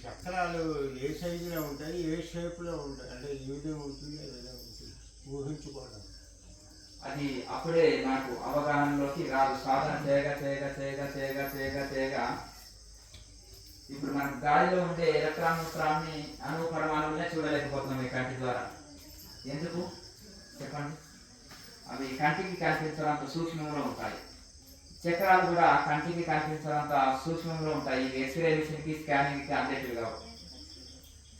చక్రాలు ఏ సైజులో ఉంటాయి, ఏ షేప్లో ఉంటాయి, అంటే ఏ విధంగా ఉంటుంది, ఏ విధంగా ఉంటుంది ఊహించుకోవడం. అది అప్పుడే నాకు అవగాహనలోకి రాదు. సాధన చేయగా చేయగా చేయగా చేయగా చేయగా చేయగా ఇప్పుడు మనం గాలిలో ఉండే ఎలక్ట్రాన్ న్యూట్రాన్ని అణువు పరమాణువులనే చూడలేకపోతున్నాం ఈ కంటి ద్వారా. ఎందుకు చెప్పండి? అవి కంటికి కనిపించడంత సూక్ష్మంలో ఉంటాయి. చక్రాలు కూడా కంటికి కనిపించడంత సూక్ష్మంలో ఉంటాయి. ఎక్స్రే మిషన్కి స్కానింగ్కి అందేటివి కావు.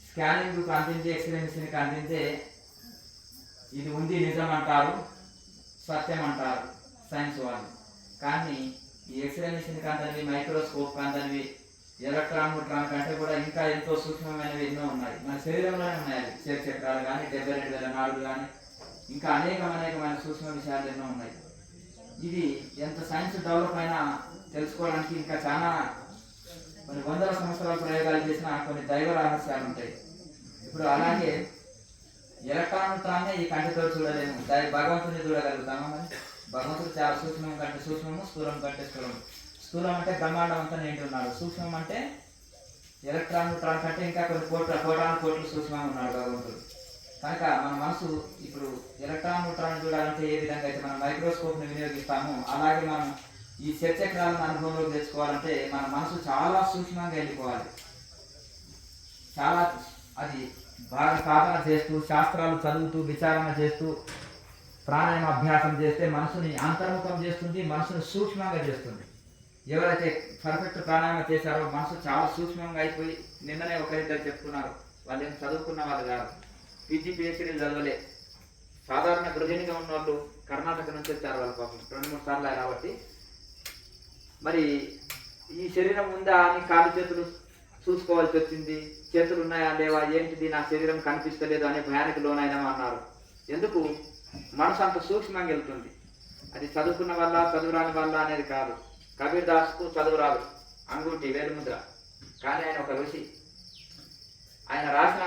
స్కానింగ్కి అందించే ఎక్స్రే మిషన్కి అందించే ఇది ఉంది నిజం అంటారు, సత్యం అంటారు సైన్స్ వాళ్ళు. కానీ ఈ ఎక్స్రే మిషన్కి అందనివి, మైక్రోస్కోప్ అందనివి, ఎలక్ట్రాన్ న్యూట్రాన్ కంటే కూడా ఇంకా ఎంతో సూక్ష్మమైనవి ఎన్నో ఉన్నాయి. మన శరీరంలోనే ఉన్నాయి. చేతి చక్రాలు కానీ, 72,000 నాడులు కానీ, ఇంకా అనేకమైన సూక్ష్మ విషయాలు ఎన్నో ఉన్నాయి. ఇది ఎంత సైన్స్ డెవలప్ అయినా తెలుసుకోవడానికి ఇంకా చాలా కొన్ని వందల సంవత్సరాల ప్రయోగాలు చేసిన కొన్ని దైవ రహస్యాలు ఉంటాయి. ఇప్పుడు అలాగే ఎలక్ట్రాన్ న్యూట్రాన్నే ఈ కంటితో చూడలేము, భగవంతుని చూడగలుగుతాము. మరి భగవంతుడు చాలా సూక్ష్మం కంటే సూక్ష్మము, స్థూలం కంటే స్థూలము. స్థూలం అంటే బ్రహ్మాండం అంతా నిండి ఉన్నాడు. సూక్ష్మం అంటే ఎలక్ట్రాన్ న్యూట్రాన్ కంటే ఇంకా కొన్ని కోటాను సూక్ష్మంగా ఉన్నాడు భగవంతుడు. కనుక మన మనసు ఇప్పుడు ఎలక్ట్రాన్ న్యూట్రాన్ చూడాలంటే ఏ విధంగా అయితే మనం మైక్రోస్కోప్ని వినియోగిస్తామో, అలాగే మనం ఈ చక్రాలను అనుభవంలోకి తెచ్చుకోవాలంటే మన మనసు చాలా సూక్ష్మంగా వెళ్ళిపోవాలి. చాలా అది బాగా సాధన చేస్తూ, శాస్త్రాలు చదువుతూ, విచారణ చేస్తూ, ప్రాణాయామ అభ్యాసం చేస్తే మనసుని అంతర్ముఖం చేస్తుంది, మనసుని సూక్ష్మంగా చేస్తుంది. ఎవరైతే పర్ఫెక్ట్ ప్రాణాయామం చేశారో మనసు చాలా సూక్ష్మంగా అయిపోయి, నిన్ననే ఒకరిద్దరు చెప్తున్నారు, వాళ్ళు ఏం చదువుకున్న వాళ్ళు కాదు, పీజీ పిహెచ్డీలు చదవలే, సాధారణ గృహిణిగా ఉన్న వాళ్ళు కర్ణాటక నుంచి వచ్చారు. వాళ్ళు పాపం 2-3 సార్లు కాబట్టి మరి ఈ శరీరం ఉందా అని కాలు చేతులు చూసుకోవాల్సి వచ్చింది. చేతులు ఉన్నాయా లేవా, ఏంటిది నా శరీరం కనిపిస్తలేదు అనే భయానికి లోనైనా అన్నారు. ఎందుకు? మనసు అంత సూక్ష్మంగా వెళ్తుంది. అది చదువుకున్న వల్ల చదువురాని వల్ల అనేది కాదు. కబీర్ దాస్కు చదువు రాదు, అంగూటి వేలుముద్ర, కానీ ఆయన ఒక ఋషి. ఆయన రాసిన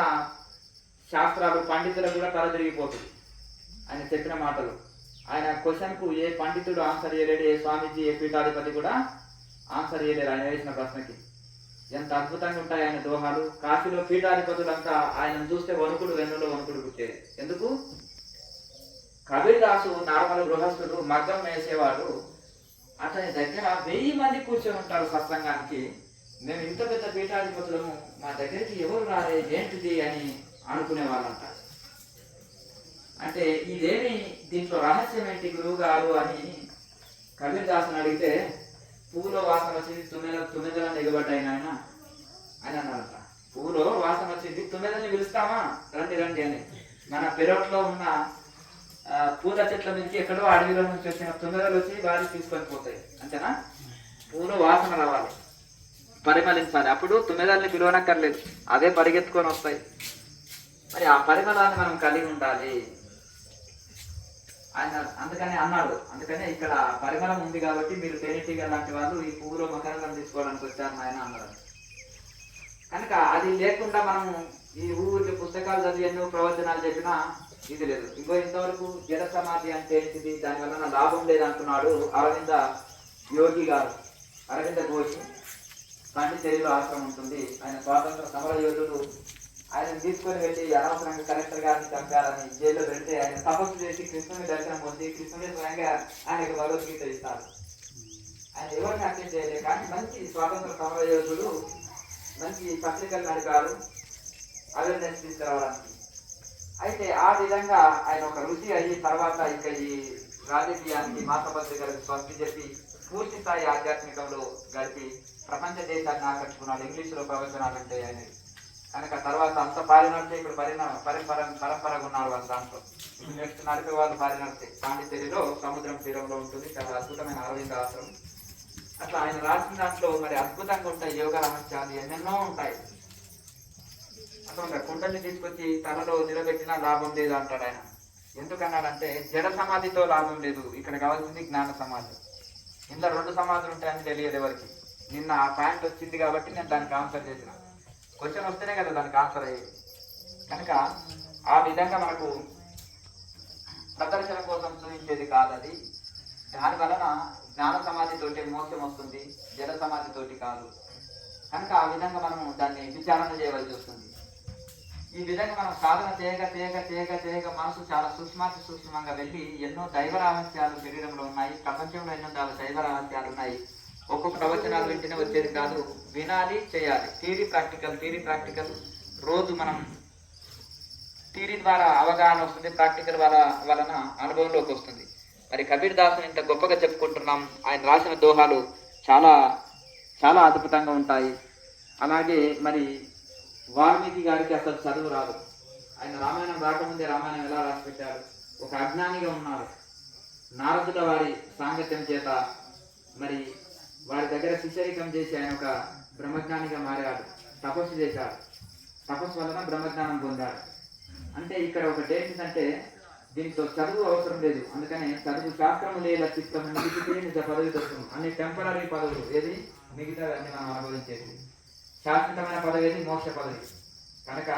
శాస్త్రాలు పండితులకు కూడా తల తిరిగిపోతుంది ఆయన చెప్పిన మాటలు. ఆయన క్వశ్చన్కు ఏ పండితుడు ఆన్సర్ చేయలేడు, ఏ స్వామీజీ, ఏ పీఠాధిపతి కూడా ఆన్సర్ చేయలేరు ఆయన వేసిన ప్రశ్నకి. ఎంత అద్భుతంగా ఉంటాయి ఆయన దోహాలు. కాశీలో పీఠాధిపతులంతా ఆయనను చూస్తే వణుకుడు, వెన్నులో వణుకుడు పుట్టేది. ఎందుకు? కబీర్ దాసు నార్మల్ గృహస్థుడు, మగ్గం వేసేవాడు. అతని దగ్గర 1000 మంది కూర్చొని ఉంటారు సత్సంగానికి. మేము ఇంత పెద్ద పీఠాధిపతులము, మా దగ్గరికి ఎవరు రాలే, ఏంటిది అని అనుకునే వాళ్ళంట. అంటే ఇదేమి, దీంట్లో రహస్యం ఏంటి గురువు గారు అని కబీర్ దాసుని అడిగితే, పువ్వులో వాసన వచ్చింది, తుమ్మెదలను ఎగబడ్డాయి ఆయన అని అన్నారంట. పువ్వులో వాసన వచ్చింది, తుమ్మెదని పిలుస్తామా, రండి రండి అని. మన పెరట్లో ఉన్న పూల చెట్ల నుంచి ఎక్కడో అడవిలో నుంచి వచ్చిన తుమ్మెదలు వచ్చి వారి తీసుకొని పోతాయి, అంతేనా? పూలు వాసన రావాలి, పరిమళించాలి, అప్పుడు తుమ్మెదల్ని పిలవనక్కర్లేదు, అదే పరిగెత్తుకొని వస్తాయి. మరి ఆ పరిమళాన్ని మనం కలిగి ఉండాలి ఆయన అందుకనే అన్నాడు. అందుకనే ఇక్కడ పరిమళం ఉంది కాబట్టి మీరు తేనెటీగ లాంటి వాళ్ళు ఈ పువ్వులో మకరందం తీసుకోవడానికి వచ్చారు ఆయన అన్నాడు. కనుక అది లేకుండా మనము ఈ ఊరికి పుస్తకాలు చదివి ఎన్నో ప్రవచనాలు చెప్పినా ఇది లేదు. ఇంతవరకు జడ సమాధి అంటే ఏంటిది, దానివల్ల లాభం లేదంటున్నాడు అరవింద యోగి గారు, అరవింద ఘోష్. పాండిచేరిలో ఆశ్రమం ఉంటుంది. ఆయన స్వాతంత్ర సమర యోధుడు. ఆయన తీసుకొని వెళ్ళి అనవసరంగా కలెక్టర్ గారిని చంపారని జైల్లో పెడితే ఆయన తపస్సు చేసి కృష్ణుని దర్శనం పొంది కృష్ణుని స్వయంగా ఆయనకు భగవద్గీత ఇస్తారు. ఆయన ఎవరిని హత్య చేయలేదు, కానీ మంచి స్వాతంత్ర సమర యోధుడు, మంచి పత్రికలు నడిపారు అవేర్నెస్ తీసుకురావడానికి. అయితే ఆ విధంగా ఆయన ఒక రుచి అయ్యి తర్వాత ఇక ఈ రాజకీయానికి మాసపత్రికలకు స్వస్తి చెప్పి పూర్తి స్థాయి ఆధ్యాత్మికంలో గడిపి ప్రపంచ దేశాన్ని ఆకట్టుకున్నాడు. ఇంగ్లీషులో ప్రవచనాలు ఉంటాయి ఆయన. కనుక తర్వాత అంత పారినడితే ఇప్పుడు పరంపరగా ఉన్నారు వాళ్ళు. దాంట్లో ఇప్పుడు నెక్స్ట్ నడిపే వాళ్ళు పారినడితే పాండిచేరిలో సముద్రం తీరంలో ఉంటుంది. చాలా అద్భుతమైన అరవింద ఆశ్రమం. అట్లా ఆయన రాసిన దాంట్లో మరి అద్భుతంగా ఉంటాయి యోగ రహస్యాలు ఎన్నెన్నో ఉంటాయి. అసలు కుండల్ని తీసుకొచ్చి తనలో నిలబెట్టినా లాభం లేదు అంటాడు ఆయన. ఎందుకన్నాడంటే జడ సమాధితో లాభం లేదు, ఇక్కడ కావాల్సింది జ్ఞాన సమాధి. ఇందులో 2 సమాధులు ఉంటాయని తెలియదు ఎవరికి. నిన్న ఆ పాయింట్ వచ్చింది కాబట్టి నేను దానికి ఆన్సర్ చేసిన. క్వశ్చన్ వస్తేనే కదా దానికి ఆన్సర్ అయ్యేది. కనుక ఆ విధంగా మనకు ప్రదర్శన కోసం చూపించేది కాదు అది. దాని వలన జ్ఞాన సమాధితోటి మోక్షం వస్తుంది, జడ సమాధితోటి కాదు. కనుక ఆ విధంగా మనము దాన్ని విచారణ చేయవలసి వస్తుంది. ఈ విధంగా మనం సాధన చేయగా మనసు చాలా సూక్ష్మంగా వెళ్ళి ఎన్నో దైవ రహస్యాలు శరీరంలో ఉన్నాయి. ప్రపంచంలో ఎన్నో దైవ రహస్యాలు ఉన్నాయి. ఒక్కొక్క ప్రవచనాలు వింటేనే వచ్చేది కాదు, వినాలి, చేయాలి. థియరీ ప్రాక్టికల్ రోజు మనం థియరీ ద్వారా అవగాహన వస్తుంది, ప్రాక్టికల్ వలన అనుభవంలోకి వస్తుంది. మరి కబీర్ దాసుని ఇంత గొప్పగా చెప్పుకుంటున్నాం. ఆయన రాసిన దోహాలు చాలా చాలా అద్భుతంగా ఉంటాయి. అలాగే మరి వాల్మీకి గారికి అసలు చదువు రాదు. ఆయన రామాయణం రాకముందే రామాయణం ఎలా రాసి పెట్టారు. ఒక అజ్ఞానిగా ఉన్నారు. నారదుల వారి సాంగత్యం చేత మరి వారి దగ్గర శిష్యరికం చేసి ఆయన ఒక బ్రహ్మజ్ఞానిగా మారాడు. తపస్సు చేశాడు. తపస్సు వలన బ్రహ్మజ్ఞానం పొందాడు. అంటే ఇక్కడ ఒకటి ఏంటంటే దీంతో చదువు అవసరం లేదు. అందుకని చదువు శాస్త్రము లేల చిత్తం నిజ పదవి దొరుకుతుంది. అన్ని టెంపరీ పదవులు, ఏది మిగతా అన్ని మనం అనుభవించేది. శాశ్వతమైన పదవి ఏది? మోక్ష పదవి. కనుక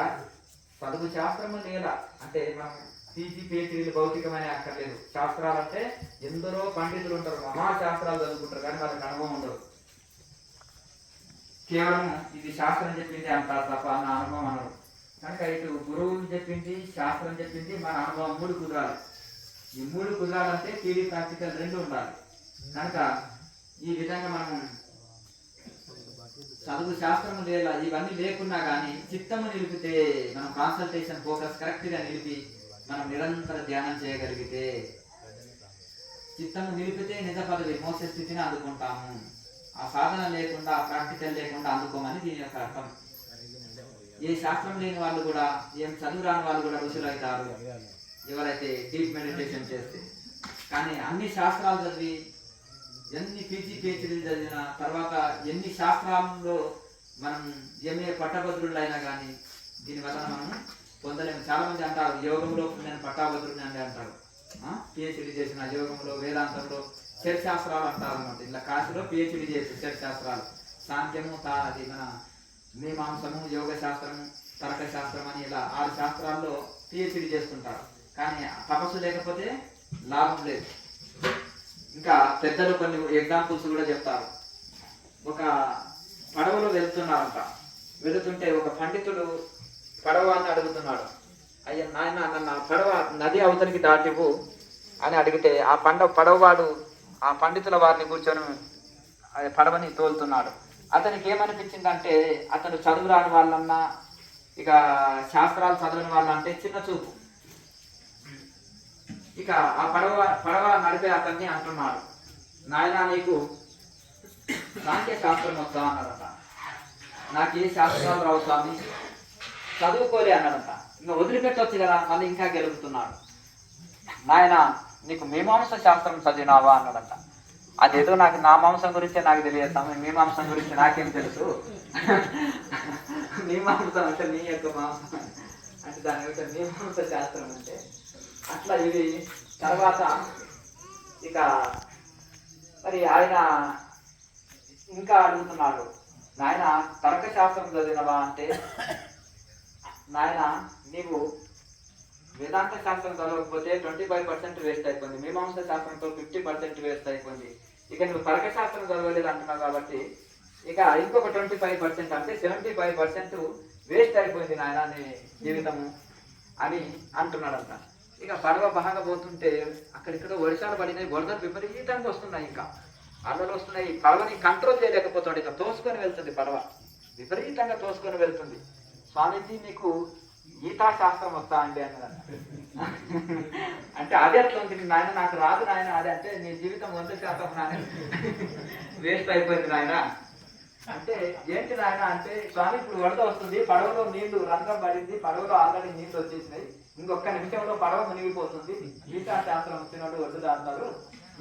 చదువు శాస్త్రము లేల అంటే మనం పీజీ పిహెచ్డీలు భౌతికమైన అక్కర్లేదు. శాస్త్రాలు అంటే ఎందరో పండితులు ఉంటారు, మహాశాస్త్రాలు చదువుకుంటారు, కానీ వాళ్ళకి అనుభవం ఉండదు. కేవలం ఇది శాస్త్రం చెప్పింది అంటారు తప్ప నా అనుభవం అనరు. కనుక ఇటు గురువులు చెప్పింది, శాస్త్రం చెప్పింది, మన అనుభవం మూడు కుదరాలి. ఈ మూడు కుదరాలంటే థియరీ ప్రాక్టికల్ రెండు ఉండాలి. కనుక ఈ విధంగా మనం చదువు శాస్త్రము లేదా ఇవన్నీ లేకున్నా కానీ చిత్తము నిలిపితే, మనం కాన్సల్టేషన్ ఫోకస్ కరెక్ట్గా నిలిపి మనం నిరంతర ధ్యానం చేయగలిగితే, చిత్తము నిలిపితే నిజ పదవి మోక్ష స్థితిని అందుకుంటాము. ఆ సాధన లేకుండా, ఆ ప్రాక్టికల్ లేకుండా అందుకోమని దీని యొక్క అర్థం. ఏ శాస్త్రం లేని వాళ్ళు కూడా, ఏం చదువు రాని వాళ్ళు కూడా ఋషులు అవుతారు ఎవరైతే డీప్ మెడిటేషన్ చేస్తే. కానీ అన్ని శాస్త్రాలు చదివి, ఎన్ని పీజీ పిహెచ్డీలు చదివిన తర్వాత, ఎన్ని శాస్త్రాల్లో మనం ఎంఏ పట్టభద్రులు అయినా కానీ దీనివల్ల మనం పొందలేము. చాలా మంది అంటారు యోగంలో నేను పట్టాభద్రుడిని అని అంటారు. పిహెచ్డీ చేసిన యోగంలో, వేదాంతంలో, షట్ శాస్త్రాలు అంటారు అన్నమాట. ఇలా కాశీలో పిహెచ్డీ చేసి షట్ శాస్త్రాలు, సాంఖ్యము, అది మన మీమాంసము, యోగ శాస్త్రము, తర్క శాస్త్రం అని ఇలా 6 శాస్త్రాల్లో పిహెచ్డీ చేస్తుంటారు. కానీ తపస్సు లేకపోతే లాభం లేదు. ఇంకా పెద్దలు కొన్ని ఎగ్జాంపుల్స్ కూడా చెప్తారు. ఒక పడవలో వెళ్తున్నారంట. వెళుతుంటే ఒక పండితుడు పడవాన్ని అడుగుతున్నాడు, అయ్యా నాయన నన్ను పడవ నది అవతలికి దాటివు అని అడిగితే, ఆ పడవవాడు ఆ పండితుల వారిని కూర్చొని పడవని తోలుతున్నాడు. అతనికి ఏమనిపించిందంటే, అతను చదువు రాని వాళ్ళన్నా, ఇక శాస్త్రాలు చదవని వాళ్ళంటే చిన్న చూపు. ఇక ఆ పడవ నడిపే అతన్ని అంటున్నాడు, నాయన నీకు సాంఖ్య శాస్త్రం వస్తా అన్నాడట. నాకు ఏ శాస్త్రాలు రావు స్వామి, చదువుకోలే అన్నాడట. ఇంకా వదిలిపెట్టవచ్చు కదా, మళ్ళీ ఇంకా గెలుపుతున్నాడు. నాయన నీకు మీమాంస శాస్త్రం చదివినావా అన్నాడట. అదేదో నాకు నా మాంసం గురించే నాకు తెలియదు, మీమాంసం గురించి నాకేం తెలుసు. మీమాంసం అంటే నీ యొక్క మాంసం అంటే దాని యొక్క మీమాంస శాస్త్రం అంటే అట్లా. ఇది తర్వాత ఇక మరి ఆయన ఇంకా అడుగుతున్నాడు, నాయన తర్కశాస్త్రం చదివినవా అంటే, నాయన నీవు వేదాంత శాస్త్రం చదవకపోతే 25% వేస్ట్ అయిపోయింది, మీమాంస శాస్త్రంతో 50% వేస్ట్ అయిపోయింది. ఇక నువ్వు తర్కశాస్త్రం చదవలేదు అంటున్నావు కాబట్టి ఇక ఇంకొక 25% అంటే 75% వేస్ట్ అయిపోయింది నాయన నీ జీవితము అని అంటున్నాడంట. ఇక పడవ బాగా పోతుంటే అక్కడిక్కడ వర్షాలు పడినాయి, వరదలు విపరీతంగా వస్తున్నాయి, ఇంకా అల్లలు వస్తున్నాయి. పడవని కంట్రోల్ చేయలేకపోతాడు, ఇక తోసుకొని వెళ్తుంది పడవ, విపరీతంగా తోసుకొని వెళ్తుంది. స్వామీజీ మీకు గీతా శాస్త్రం వస్తా అండి అన్నదంట. అంటే అది అట్లా ఉంటుంది నాయన, నాకు రాదు నాయన అది. అంటే నీ జీవితం 100% నాయన వేస్ట్ అయిపోయింది నాయన అంటే. ఏంటి నాయన అంటే, స్వామి ఇప్పుడు వరద వస్తుంది, పడవలో నీళ్లు రంధ్రం పడింది, పడవలో ఆల్రెడీ నీళ్లు వచ్చేసినాయి, ఇంకొక నిమిషంలో పడవ మునిగిపోతుంది, గీతా శాస్త్రం వచ్చినట్టు ఒడ్డు దాటుతారు,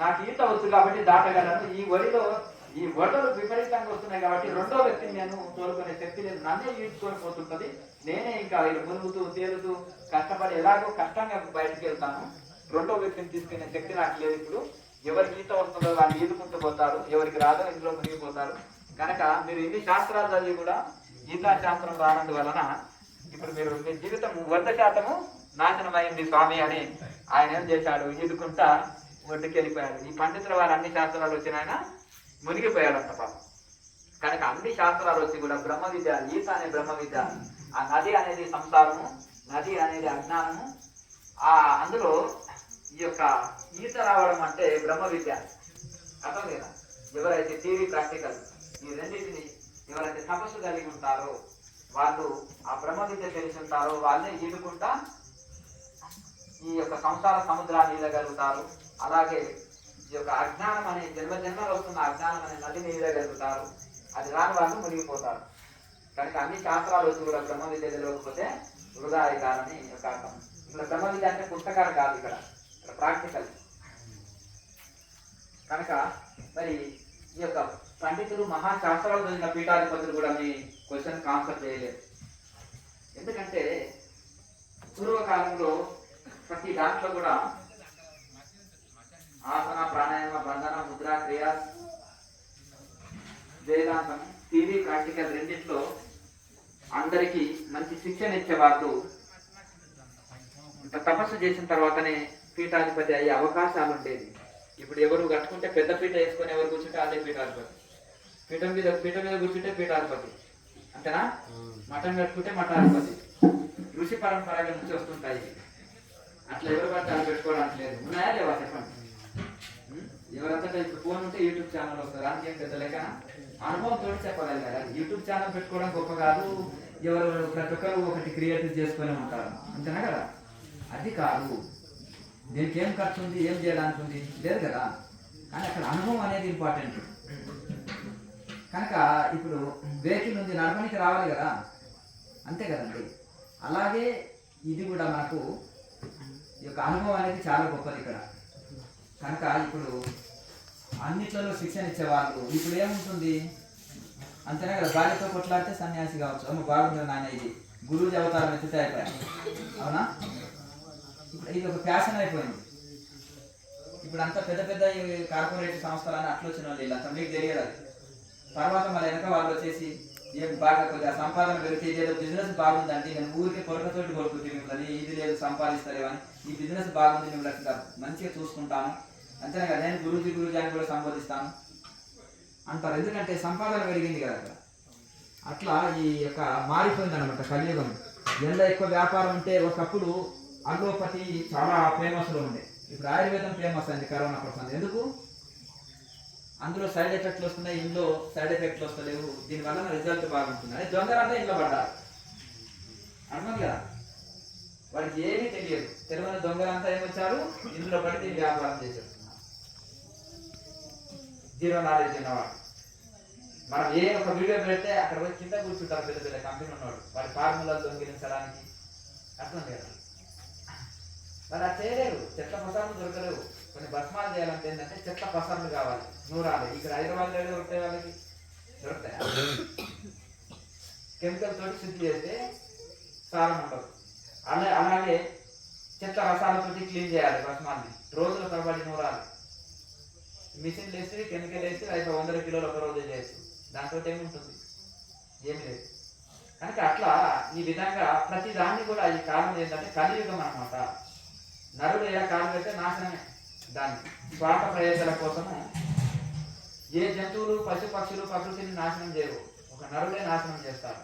నాకు ఈత వచ్చు కాబట్టి దాటగలను. ఈ వరిలో ఈ వరదలు విపరీతంగా వస్తున్నాయి కాబట్టి రెండో వ్యక్తిని నేను తోలుకునే శక్తి లేదు, నన్నే ఈడ్చుకొని పోతుంటది, నేనే ఇంకా మునుగుతూ తేలుతూ కష్టపడి ఎలాగో కష్టంగా బయటకు వెళ్తాను, రెండో వ్యక్తిని తీసుకునే శక్తి నాకు లేదు. ఇప్పుడు ఎవరికి ఈత వస్తుందో వాళ్ళు ఈదుకుంటూ పోతారు, ఎవరికి రాదో ఇందులో మునిగిపోతారు. కనుక మీరు ఇన్ని శాస్త్రాలు చదివి కూడా గీతా శాస్త్రం రానందు వలన ఇప్పుడు మీరు మీ జీవితం 100% నాశనమైంది స్వామి అని ఆయన ఏం చేశాడు, ఈదుకుంటా ఒడ్డుకి వెళ్ళిపోయాడు. ఈ పండితుల వారు అన్ని శాస్త్రాలు వచ్చిన ఆయన మునిగిపోయాడంట పాపం. కనుక అన్ని శాస్త్రాలు వచ్చి కూడా బ్రహ్మ విద్య, ఈత అనే బ్రహ్మ విద్య, ఆ నది అనేది సంసారము, నది అనేది అజ్ఞానము, అందులో ఈ యొక్క ఈత రావడం అంటే బ్రహ్మ విద్య. అర్థం లేదా? ఎవరైతే థియరీ ప్రాక్టికల్ ఈ రెండింటిని ఎవరైతే తపస్సు కలిగి ఉంటారో వాళ్ళు ఆ బ్రహ్మ విద్య తెలిసి ఉంటారో వాళ్ళే ఈదుకుంటా ఈ యొక్క సంసార సముద్రాన్ని ఈదగలుగుతారు. అలాగే ఈ యొక్క అజ్ఞానం అనే జన్మలో వస్తున్న అజ్ఞానం అనే నదిని ఈదగలుగుతారు. అది రాని వాళ్ళు మునిగిపోతారు. కనుక అన్ని శాస్త్రాలు వచ్చి కూడా బ్రహ్మ విద్య తెలియకపోతే వృధా అయితారని యొక్క అర్థం. ఇక్కడ బ్రహ్మ విద్య అంటే పుస్తకాలు కాదు, ఇక్కడ ప్రాక్టికల్. కనుక మరి ఈ యొక్క పండితులు మహాశాస్త్రాలు చదివిన పీఠాధిపతులు కూడా మీ క్వశ్చన్ ఆన్సర్ చేయలేరు. ఎందుకంటే పూర్వకాలంలో ప్రతి దాంట్లో కూడా ఆసన, ప్రాణాయామ, బంధన, ముద్ర, క్రియ, వేదాంతం, థియరీ ప్రాక్టికల్ రెండింటిలో అందరికీ మంచి శిక్షణ ఇచ్చేవాళ్ళు. ఇంత తపస్సు చేసిన తర్వాతనే పీఠాధిపతి అయ్యే అవకాశాలు ఉండేది. ఇప్పుడు ఎవరు కట్టుకుంటే పెద్ద పీఠ వేసుకొని ఎవరు కూర్చుంటే అదే పీఠాధిపతి. పీఠ మీద కూర్చుంటే పీఠాధిపతి, అంతేనా? మఠం కట్టుకుంటే మఠాధిపతి. ఋషి పరంపరగా నుంచి వస్తుంటాయి. అట్లా ఎవరు పడితే అది పెట్టుకోవడానికి లేదు. ఉన్నాయా లేవా చెప్పండి. ఎవరంతా ఇప్పుడు ఫోన్ ఉంటే యూట్యూబ్ ఛానల్ వస్తారు. అందుకేం పెద్ద లెక్క అనుభవంతో చెప్పగలిగారు. యూట్యూబ్ ఛానల్ పెట్టుకోవడం గొప్ప కాదు. ఎవరు ప్రతి ఒక్కరు ఒకటి క్రియేటివ్ చేసుకొని ఉంటారు, అంతేనా కదా? అది కాదు. దీనికి ఏం ఖర్చు ఉంది, ఏం చేయడానికి ఉంది లేదు కదా. కానీ అక్కడ అనుభవం అనేది ఇంపార్టెంట్. కనుక ఇప్పుడు వెహికల్ ఉంది, నడపనికి రావాలి కదా, అంతే కదండి. అలాగే ఇది కూడా మనకు ఈ యొక్క అనుభవం అనేది చాలా గొప్పది ఇక్కడ. కనుక ఇప్పుడు అన్నిట్లలో శిక్షణ ఇచ్చేవాళ్ళు ఇప్పుడు ఏముంటుంది, అంతేనా కదా? భార్యతో కొట్లాడితే సన్యాసి కావచ్చు. అమ్మ బాగుంది నాన్న, ఇది గురువు అవతారం ఎత్తితే అయిపోయాయి, అవునా? ఇప్పుడు ఇది ఒక ఫ్యాషన్ అయిపోయింది. ఇప్పుడు అంతా పెద్ద పెద్ద కార్పొరేట్ సంస్థలని అట్లా వచ్చిన వాళ్ళు వీళ్ళంతా మీకు తెలియదు. తర్వాత మళ్ళీ వెనక వాళ్ళు వచ్చేసి ఏం బాగా కొద్దిగా సంపాదన పెరిగితే ఏదో బిజినెస్ బాగుందండి, నేను ఊరికి పొరకతోటి కొడుకుంటే మిమ్మల్ని ఇది లేదు సంపాదిస్తలేవు అని, ఈ బిజినెస్ బాగుంది మిమ్మల్ని మంచిగా చూసుకుంటాను, అంతేనా కదా, నేను గురూజీ అని కూడా సంబోధిస్తాను అంటారు. ఎందుకంటే సంపాదన పెరిగింది కదా అక్కడ. అట్లా ఈ యొక్క మారిపోయింది అనమాట కలియుగం. ఎంత ఎక్కువ వ్యాపారం ఉంటే ఒకప్పుడు అలోపతి చాలా ఫేమస్లో ఉండే, ఇప్పుడు ఆయుర్వేదం ఫేమస్ అయింది కరోనా కోసం. ఎందుకు? అందులో సైడ్ ఎఫెక్ట్లు వస్తున్నాయి, ఇందులో సైడ్ ఎఫెక్ట్లు వస్తలేవు, దీనివల్ల రిజల్ట్ బాగుంటుంది. అదే దొంగలంతా ఇంట్లో పడ్డారు, అర్థం కదా? వాడికి ఏమీ తెలియదు. తెలియని దొంగలంతా ఏమొచ్చారు, ఇందులో పడి వ్యాపారం చేసేస్తున్నారు. జీరో నాలెడ్జ్ ఉన్నవాడు. మనం ఏ ఒక వీడియో పెడితే అక్కడ పోయి కింద కూర్చుంటారు పెద్ద పెద్ద కంపెనీ ఉన్నవాడు, వాడి ఫార్ములాలు దొంగిలించడానికి, అర్థం కదా? వాళ్ళు అది చేయలేరు. చెత్త పసార్లు దొరకలేవు. కొన్ని భస్మాలు చేయాలంటే ఏంటంటే చెత్త పసార్లు కావాలి, నూరాలి. ఇక్కడ హైదరాబాద్లో ఏదో దొరుకుతాయి, వాళ్ళకి దొరుకుతాయి. కెమికల్ తోటి శుద్ధి చేస్తే సారం ఉండదు. అలాగే చెత్త రసాలతోటి క్లీన్ చేయాలి భస్మాన్ని, రోజుల తరబడి నూరాలి. మిషన్ వేసి కెమికల్ వేసి 100 కిలోలు ఒక రోజు చేయొచ్చు. దాంతో ఏముంటుంది? ఏమి లేదు. కనుక అట్లా ఈ విధంగా ప్రతి దాన్ని కూడా ఈ కాలం ఏంటంటే కలియుగం అన్నమాట. నరుడు ఎలా కాలం పెడితే నాశనమే. దాన్ని స్వార్థ ప్రయోజనాల కోసము ఏ జంతువులు, పశు పక్షులు ప్రకృతిని నాశనం చేయవు. ఒక నరుడే నాశనం చేస్తారు.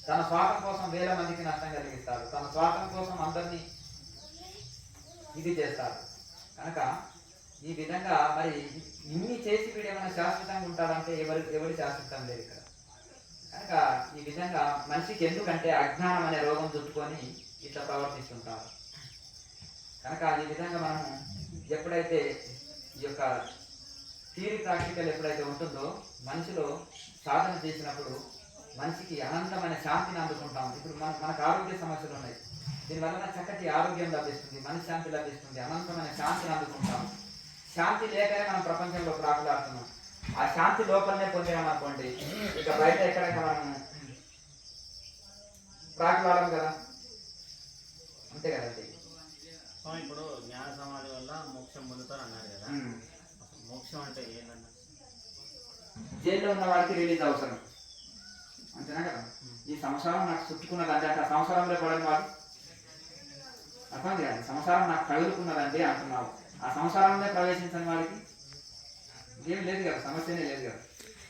తన స్వార్థం కోసం వేల మందికి నష్టం కలిగిస్తారు. తన స్వార్థం కోసం అందరినీ ఇది చేస్తారు. కనుక ఈ విధంగా మరి ఇన్ని చేసి వీడు ఏమైనా శాశ్వతంగా ఉంటాడంటే ఎవరి శాశ్వతం లేదు ఇక్కడ. కనుక ఈ విధంగా మనిషికి ఎందుకంటే అజ్ఞానం అనే రోగం చుట్టుకొని ఇట్లా ప్రవర్తిస్తుంటారు. కనుక ఈ విధంగా మనము ఎప్పుడైతే ఈ యొక్క థియరీ ప్రాక్టికల్ ఎప్పుడైతే ఉంటుందో మనిషిలో సాధన చేసినప్పుడు మనిషికి అనంతమైన శాంతిని అందుకుంటాం. ఇప్పుడు మనకు ఆరోగ్య సమస్యలు ఉన్నాయి, దీనివల్ల చక్కటి ఆరోగ్యం లభిస్తుంది, మనశ్శాంతి లభిస్తుంది, అనంతమైన శాంతిని అందుకుంటాం. శాంతి లేకనే మనం ప్రపంచంలో ప్రాకులాడుతున్నాం. ఆ శాంతి లోపలనే పొందినామనుకోండి, ఇక బయట ఎక్కడైనా మనం ప్రాకులాడం కదా, అంతే కదండి. ఇప్పుడు జ్ఞాన సమాధి వల్ల మోక్షం పొందుతారు అన్నారు కదా, మోక్షం అంటే ఏంటన్నా? జైల్లో ఉన్న వాడికి రిలీజ్ అవసరం, అంతేనా కదా? ఈ సంసారం నాకు చుట్టుకున్నదంటే అంటే ఆ సంసారంలో పడని వాడు అర్థం చేయాలి. సంసారం నాకు తగులుకున్నదండి అంటున్నావు, ఆ సంసారంలో ప్రవేశించని వాడికి ఏం లేదు కదా, సమస్యనే లేదు కదా.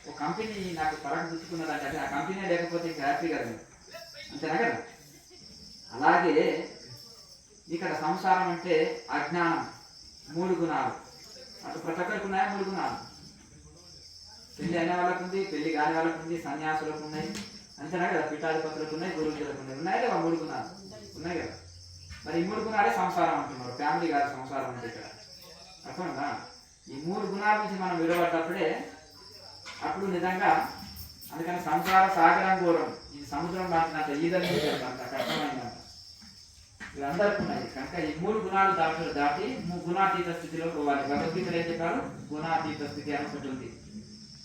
ఒక కంపెనీ నాకు పరకు గుర్తుకున్నదంటే అంటే ఆ కంపెనీ లేకపోతే ఇంకా హ్యాపీ కదా అంతేనా కదా. అలాగే ఇక్కడ సంసారం అంటే అజ్ఞానం, 3 గుణాలు. అటు ప్రతి ఒక్కరికి ఉన్నాయా 3 గుణాలు? పెళ్లి అయిన వాళ్ళకు ఉంది, పెళ్లి కాని వాళ్ళకు ఉంది, సన్యాసులకు ఉన్నాయి, అంతేనా కదా. పీఠాధిపతులకు ఉన్నాయి, గురువులకు ఉన్నాయి. ఉన్నాయి కదా 3 గుణాలు ఉన్నాయి కదా. మరి ఈ 3 గుణాలే సంసారం అంటున్నారు. ఫ్యామిలీ కాదు సంసారం అంటే ఇక్కడ, అర్థమైందా? ఈ 3 గుణాల నుంచి మనం విడబడ్డప్పుడే అప్పుడు నిజంగా, అందుకని సంసార సాగరం ఘోరం, ఇది సముద్రం దాటినంత ఈదని అంత కష్టమైందంట. వీళ్ళందరికీ ఉన్నాయి కనుక ఈ 3 గుణాలు దాటి గుణాతీత స్థితిలో పోవాలి. భగవద్గీతలో ఏం చెప్పారు? గుణాతీత స్థితి అనుకుంటుంది ఉంది.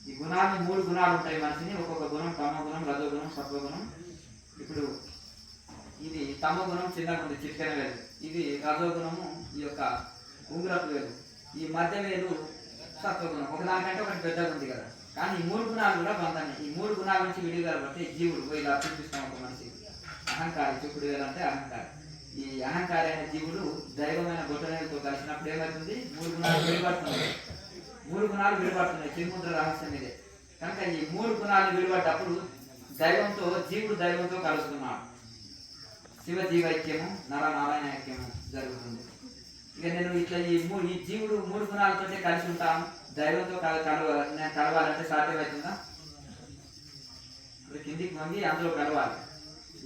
ఈ గుణాన్ని 3 గుణాలు ఉంటాయి మనిషిని. ఒక్కొక్క గుణం తమ గుణం, రజోగుణం, సత్వగుణం. ఇప్పుడు ఇది తమ గుణం చిన్నగా ఉంది, చిట్కన వేలు. ఇది రజోగుణము, ఈ యొక్క ఉంగురపు వేలు. ఈ మధ్య వేలు సత్వగుణం. ఒకదానికంటే ఒకటి పెద్దగా ఉంది కదా. కానీ ఈ 3 గుణాలు కూడా బంధాన్ని. ఈ 3 గుణాల నుంచి విడిగా బట్టి జీవుడు ఇలా చూపిస్తాం ఒక మనిషి. అహంకారి, చూపుడు వేలు అంటే అహంకారి. ఈ అహంకారి అనే జీవుడు దైవమైన బొట్టనేలతో కలిసినప్పుడు ఏమవుతుంది? 3 గుణాలు విడిపడుతున్నాయి. 3 గుణాలు విడిపడుతున్నాయి. త్రిముద్ర రహస్యం ఇదే. కనుక ఈ 3 గుణాలు విడిపడ్డప్పుడు దైవంతో, జీవుడు దైవంతో కలుస్తున్నాడు. శివ జీవైక్యము, నర నారాయణ ఐక్యము జరుగుతుంది. ఇక నేను ఇట్లా ఈ జీవుడు 3 గుణాలతో కలిసి ఉంటాను, దైవంతో నేను కలవాలంటే సాధ్యమవుతుందా? కిందికి వంగి అందులో కలవాలి,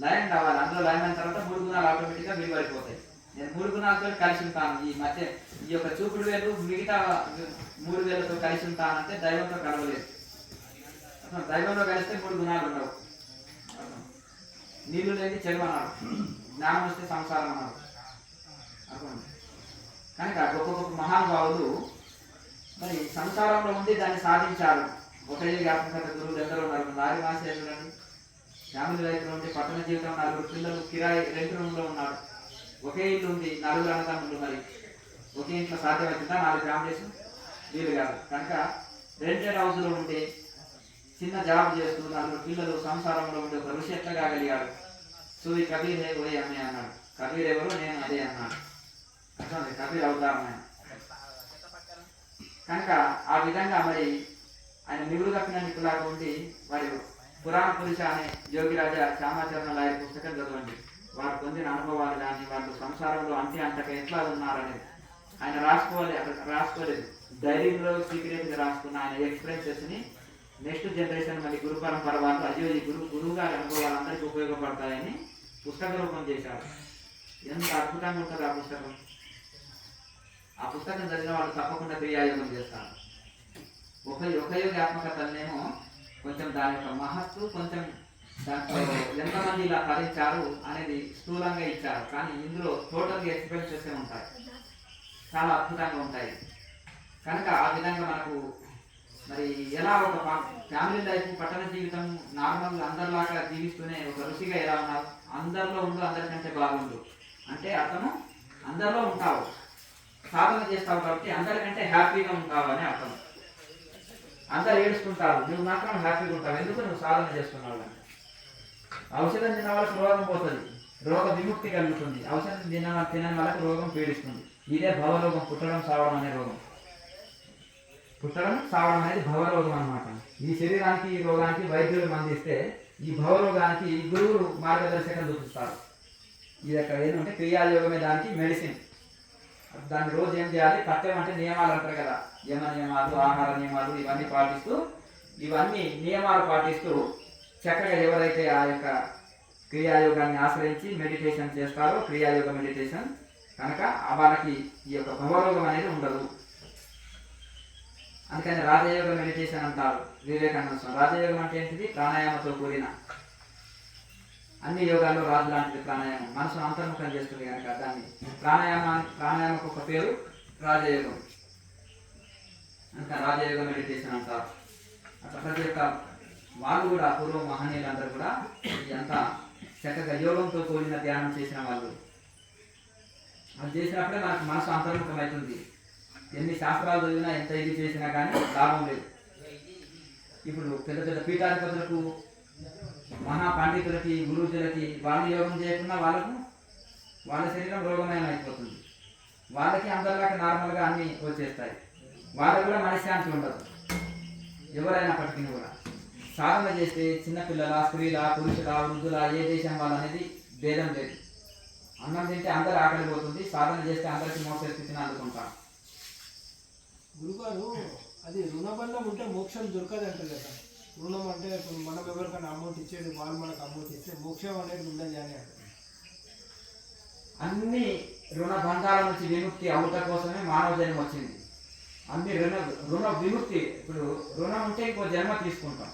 లయం కావాలి. అందులో లయం అయిన తర్వాత 3 గుణాలు ఆటోమేటిక్గా విడిపడిపోతాయి. నేను 3 గుణాలతో కలిసి ఉంటాను. ఈ మధ్య ఈ యొక్క చూపుడు వేలు మిగతా 3 వేలతో కలిసి ఉంటానంటే దైవంతో కలవలేదు. దైవంలో కలిస్తే 3 గుణాలు ఉండవు. నీళ్లు లేని చెరువు అన్నాడు, జ్ఞానం వస్తే సంసారం అన్నాడు. అర్థం. కనుక గొప్ప గొప్ప మహానుభావులు మరి సంసారంలో ఉండి దాన్ని సాధించారు. ఒకే వ్యాపకత గురువులు ఎందరో ఉన్నారు. నారి మాసేరులని ఫ్యామిలీ లైఫ్లో ఉండి పట్టణ జీవితం, 4 పిల్లలు కిరాయి రెంట్ రూమ్లో ఉన్నాడు. ఒకే ఇల్లు ఉంది, 4 అన్నదమ్ములు. మరి ఒకే ఇంట్లో సాధ్యమవుతుందా 4 ఫ్యామిలీస్? వీలు కాదు. కనుక రెంటెడ్ హౌస్లో ఉండి చిన్న జాబ్ చేస్తూ 4 పిల్లలు సంసారంలో ఉండి ఒక ఋషి ఎట్లా కాగలిగాడు? సూవి కబీర్ హే ఓయ్ అమ్మే అన్నాడు. కబీర్ ఎవరు? నేను అదే అన్నాడు. అర్థం. కబీర్ అవతారం. కనుక ఆ విధంగా మరి ఆయన మిగులు కప్పిన నిపులాగా ఉండి వారి పురాణ పురుష అనే యోగిరాజా శ్యామాచరణ లాయర్ పుస్తకం చదవండి. వారు పొందిన అనుభవాలు కానీ, వాళ్ళు సంసారంలో అంతక ఎట్లా ఉన్నారనేది ఆయన రాసుకోలేదు. డైరీలో సీక్రెట్గా రాసుకున్న ఆయన ఎక్స్పీరియన్సెస్ని నెక్స్ట్ జనరేషన్ మళ్ళీ గురు పరంపర వాళ్ళు అయ్యో ఈ గురువు గారి అనుభవాలు అందరికీ ఉపయోగపడతాయని పుస్తక రూపం చేశారు. ఎంత అద్భుతంగా ఉంటుంది ఆ పుస్తకం. ఆ పుస్తకం చదివిన వాళ్ళు తప్పకుండా క్రియాయోగం చేస్తారు. ఒక యోగాత్మకతనేమో కొంచెం దాని యొక్క మహత్వం, కొంచెం దాంట్లో ఎంతమంది ఇలా తరించారు అనేది స్థూలంగా ఇచ్చారు. కానీ ఇందులో టోటల్గా ఎక్స్పీరియన్సెస్ ఉంటాయి, చాలా అద్భుతంగా ఉంటాయి. కనుక ఆ విధంగా మనకు మరి ఎలా ఒక ఫ్యామిలీ లైఫ్, పట్టణ జీవితం నార్మల్గా అందరిలాగా జీవిస్తూనే ఒక రుచిగా ఎలా ఉన్నారు? అందరిలో ఉండు, అందరికంటే బాగుండు అంటే అర్థము అందరిలో ఉంటావు, సాధన చేస్తావు కాబట్టి అందరికంటే హ్యాపీగా ఉంటావు అని అర్థం. అందరు ఏడుస్తుంటారు, నువ్వు మాత్రం హ్యాపీగా ఉంటావు. ఎందుకు? నువ్వు సాధన చేస్తున్నావు. ఔషధం తిన్న వాళ్ళకి రోగం పోతుంది, రోగ విముక్తి కలుగుతుంది. ఔషధం తినని వాళ్ళకి రోగం పీడిస్తుంది. ఇదే భవరోగం, పుట్టడం సావడం అనే రోగం. పుట్టడం సావడం అనేది భవరోగం అన్నమాట. ఈ శరీరానికి, ఈ రోగానికి వైద్యులు మందిస్తే ఈ భవరోగానికి గురువులు మార్గదర్శకం చూపిస్తారు. ఇది అక్కడ ఏంటంటే క్రియాయోగమే దానికి మెడిసిన్. దాన్ని రోజు ఏం చేయాలి? పథ్యం అంటే నియమాలు అంటారు కదా, యమ నియమాలు, ఆహార నియమాలు, ఇవన్నీ పాటిస్తూ, ఇవన్నీ నియమాలు పాటిస్తూ చక్కగా ఎవరైతే ఆ యొక్క క్రియాయోగాన్ని ఆశ్రయించి మెడిటేషన్ చేస్తారో, క్రియాయోగ మెడిటేషన్, కనుక వాళ్ళకి ఈ యొక్క భవరోగం అనేది ఉండదు. అందుకని రాజయోగ మెడిటేషన్ అంటారు వివేకానంద స్వామి. రాజయోగం అంటే ఏంటిది? ప్రాణాయామతో కూడిన. అన్ని యోగాల్లో రాజు లాంటిది ప్రాణాయామం. మనసును అంతర్ముఖం చేస్తుంది కనుక దాన్ని ప్రాణాయామకు ఒక పేరు రాజయోగం. అందుకని రాజయోగ మెడిటేషన్ అంటారు. అట్లా ప్రతి ఒక్క వాళ్ళు కూడా పూర్వ మహనీయులందరూ కూడా అంతా చక్కగా యోగంతో కూడిన ధ్యానం చేసిన వాళ్ళు. అది చేసినప్పుడే మనకు మనసు అంతర్ముఖం అవుతుంది. ఎన్ని శాస్త్రాలు చదివినా, ఎంత ఇది చేసినా కానీ లాభం లేదు. ఇప్పుడు పెద్ద పెద్ద పీఠాధిపతులకు, మహా పండితులకి, గురువులకి వాళ్ళు యోగం చేయకుండా వాళ్ళ శరీరం రోగమయం అయిపోతుంది. వాళ్ళకి అందరిలాగా నార్మల్గా అన్నీ వచ్చేస్తాయి. వాళ్ళకి కూడా మనశ్శాంతి ఉండదు. ఎవరైనప్పటికీ కూడా సాధన చేస్తే చిన్నపిల్లల, స్త్రీల, పురుషుల, వృద్ధుల, ఏ దేశం వాళ్ళనేది భేదం లేదు. అన్నం తింటే అందరు ఆకలి పోతుంది, సాధన చేస్తే అందరికీ మోక్ష స్థితిని అందుకుంటాం. గురుగారు అది రుణబంధం ఉంటే మోక్షం దొరకదు అంటారు కదా. రుణం అంటే ఇప్పుడు మనం ఎవరికైనా అమౌంట్ ఇచ్చేది, వాళ్ళు మనకు అమౌంట్ ఇస్తే మోక్షం అనేది ఉండదు అని అంటారు. అన్ని రుణ బంధాల నుంచి విముక్తి అవుట కోసమే మానవ జన్మ వచ్చింది. అన్ని రుణ విముక్తి. ఇప్పుడు రుణం ఉంటే ఇంకో జన్మ తీసుకుంటాం,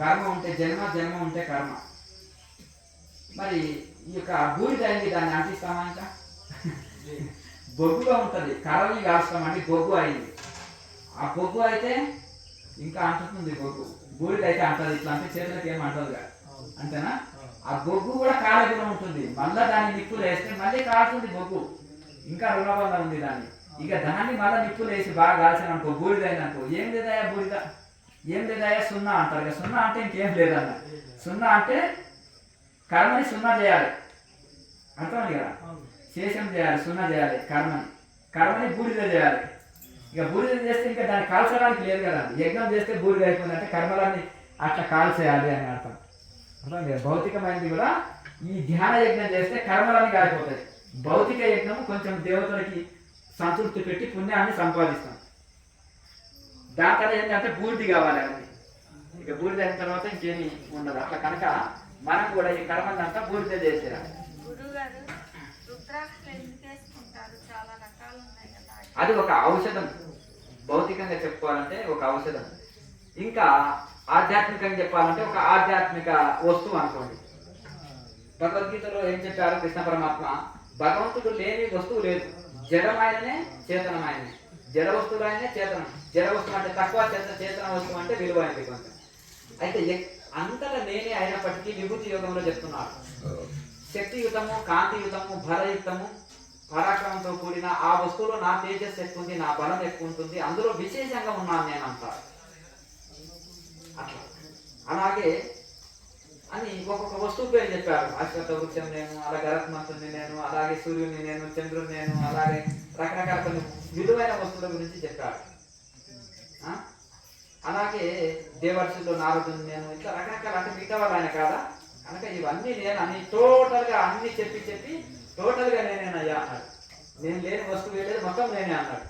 కర్మ ఉంటే జన్మ, జన్మ ఉంటే కర్మ. మరి ఈ యొక్క బూడిద అయింది, దాన్ని అంటిస్తామా? ఇంకా బొగ్గుగా ఉంటుంది, కర్రని కాస్తామంటే బొగ్గు అయింది. ఆ బొగ్గు అయితే ఇంకా అంటుతుంది బొగ్గు, బూడిద అయితే అంటది. ఇట్లా అంటే చేతులకి ఏం అంటదుగా, అంతేనా? ఆ బొగ్గు కూడా కాలే గుణం ఉంటుంది. మళ్ళీ దాన్ని నిప్పులు వేస్తే మళ్ళీ కాలుతుంది బొగ్గు, ఇంకా రుణబంధం ఉంది దాన్ని. ఇక దాన్ని మళ్ళీ నిప్పులు వేసి బాగా కాల్చిన అనుకో, బూడిద అయిందనుకో, ఏం లేదాయా బూడిద, ఏం లేదాయా సున్నా అంటారు. ఇక సున్నా అంటే ఇంకేం లేదన్న. సున్నా అంటే కర్మని సున్నా చేయాలి, అర్థమైంది కదా? శేషం చేయాలి, సున్నా చేయాలి కర్మని బూడిద చేయాలి. ఇక బూడిద చేస్తే ఇంకా దాన్ని కాల్చడానికి లేదు కదా. యజ్ఞం చేస్తే బూడిద అయిపోయిందంటే కర్మలన్నీ అట్లా కాల్చేయాలి అని అర్థం. అర్థం కదా? భౌతికమైనది కూడా ఈ ధ్యాన యజ్ఞం చేస్తే కర్మలన్నీ కాలిపోతాయి. భౌతిక యజ్ఞం కొంచెం దేవతలకి సంతృప్తి పెట్టి పుణ్యాన్ని సంపాదిస్తాం. దాని తర్వాత ఏంటంటే బూడిది కావాలి అవన్నీ. ఇక బూడిద అయిన తర్వాత ఇంకేమీ ఉండదు. అట్లా కనుక మనం కూడా ఈ కర్మని అంతా బూడిద చేసేయాలి. అది ఒక ఔషధం, భౌతికంగా చెప్పుకోవాలంటే ఒక ఔషధం. ఇంకా ఆధ్యాత్మికంగా చెప్పాలంటే ఒక ఆధ్యాత్మిక వస్తువు అనుకోండి. భగవద్గీతలో ఏం చెప్పారు కృష్ణ పరమాత్మ? భగవంతుడు లేని వస్తువు లేదు, జడమైననే చేతనమైననే. జడ వస్తువులు అయినే చేతనం. జడ వస్తువు అంటే తక్కువ, చేతన వస్తువు అంటే విలువైనది కొంచెం. అయితే అంతటా నేనే అయినప్పటికీ విభూతి యోగంలో చెప్తున్నారు, శక్తియుతము, కాంతియుతము, బలయుక్తము, పరాక్రమంతో కూడిన ఆ వస్తువులో నా తేజస్సు ఎక్కువ ఉంది, నా బలం ఎక్కువ ఉంటుంది, అందులో విశేషంగా ఉన్నాను నేను అంటారు. అట్లా అలాగే అని ఒక్కొక్క వస్తువు పేరు చెప్పారు. అశ్వత్థ వృక్షం నేను, అలాగే గరత్మంతుని నేను, అలాగే సూర్యుని నేను, చంద్రుని నేను, అలాగే రకరకాల కొన్ని విలువైన వస్తువుల గురించి చెప్పారు. అలాగే దేవర్షుల్లో నారదుని నేను, ఇట్లా రకరకాల, అంటే మిగతా వాళ్ళు ఆయన కాదా కనుక ఇవన్నీ నేను అని టోటల్గా అన్ని చెప్పి టోటల్గా నేనేనయ్యా అన్నాడు. నేను లేని వస్తువు లేదు, మొత్తం నేనే అన్నాడు.